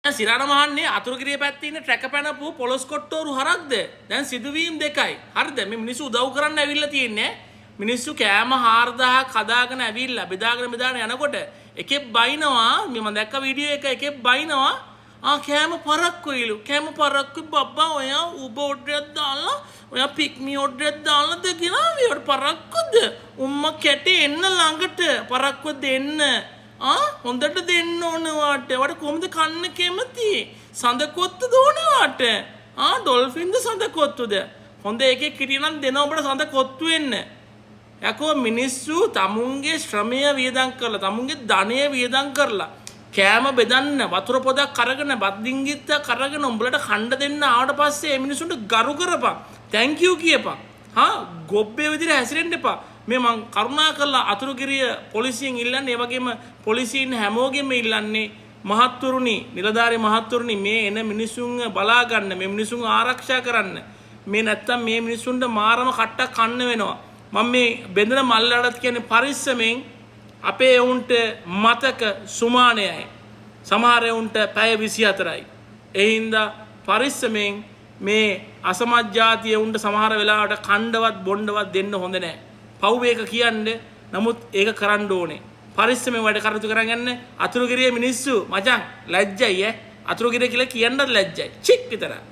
සිරාණ මහන්නේ අතුරුගිරිය පැත්තේ ඉන්න ට්‍රැක පැනපු පොලොස් කොට්ටෝරු හරක්ද? දැන් සිදුවීම් දෙකයි. හරිද? මේ මිනිස්සු උදව් කරන්න ඇවිල්ලා තියෙන්නේ. මිනිස්සු කෑම 4000ක් හදාගෙන ඇවිල්ලා බෙදාගෙන යනකොට එකෙක් බයිනවා. මම දැක්ක වීඩියෝ එක එකෙක් බයිනවා. කෑම පරක්කුයිලු. කෑම පරක්කු බබ්බා ඔයා උබ ඔඩ්ඩයක් දාලා ඔයා පික්මි ඔඩ්ඩයක් දාලාද කියලා මේවට පරක්කුද? උම්මා කැටේ එන්න ළඟට පරක්කුව දෙන්න. හොඳට දෙන්න ඕන වාට. වට කොහොමද කන්න කැමති? සඳකොත්තු ඕන වාට. ඩොල්ෆින්ද සඳකොත්තුද? හොඳ එකෙක් හිටියනම් දෙන ඔබට සඳකොත්තු වෙන්න. යකෝ මිනිස්සු තමුන්ගේ ශ්‍රමය වියදම් කරලා තමුන්ගේ ධනය වියදම් කරලා කෑම බෙදන්න වතුර පොදක් අරගෙන බත් ඩිංගිත්තක් අරගෙන උඹලට කණ්ඩ දෙන්න ආවට පස්සේ මේ මිනිසුන්ට ගරු කරපන්. thank you කියපන්. ගොබ්බේ විදිහට හැසිරෙන්න එපා. මේ මං කරුණා කරලා අතුරුගිරිය පොලිසියෙන් ඉල්ලන්නේ, ඒ වගේම පොලිසියෙන් හැමෝගෙම ඉල්ලන්නේ මහත්තුරුනි, නිලධාරී මහත්තුරුනි මේ එන මිනිසුන් බලා ගන්න, මේ මිනිසුන් ආරක්ෂා කරන්න. මේ නැත්තම් මේ මිනිසුන්ට මාරම කට්ටක් කන්න වෙනවා. මම මේ බෙදෙන මල්ලඩත් කියන්නේ පරිස්සමෙන් අපේ උන්ට මතක සුමානයයි. සමහර උන්ට පැය 24යි. ඒ හින්දා පරිස්සමෙන් මේ අසමත් ජාතිය උන්ට සමහර වෙලාවට කණ්ඩවත් බොණ්ඩවත් දෙන්න හොඳ නැහැ. පව් එක කියන්නේ නමුත් ඒක කරන්න ඕනේ. පරිස්සමෙන් වැඩ කටයුතු කරගන්න. අතුරුගිරියේ මිනිස්සු මචං ලැජ්ජයි අතුරුගිරිය කියලා කියන්නත් ලැජ්ජයි. චික් විතරයි.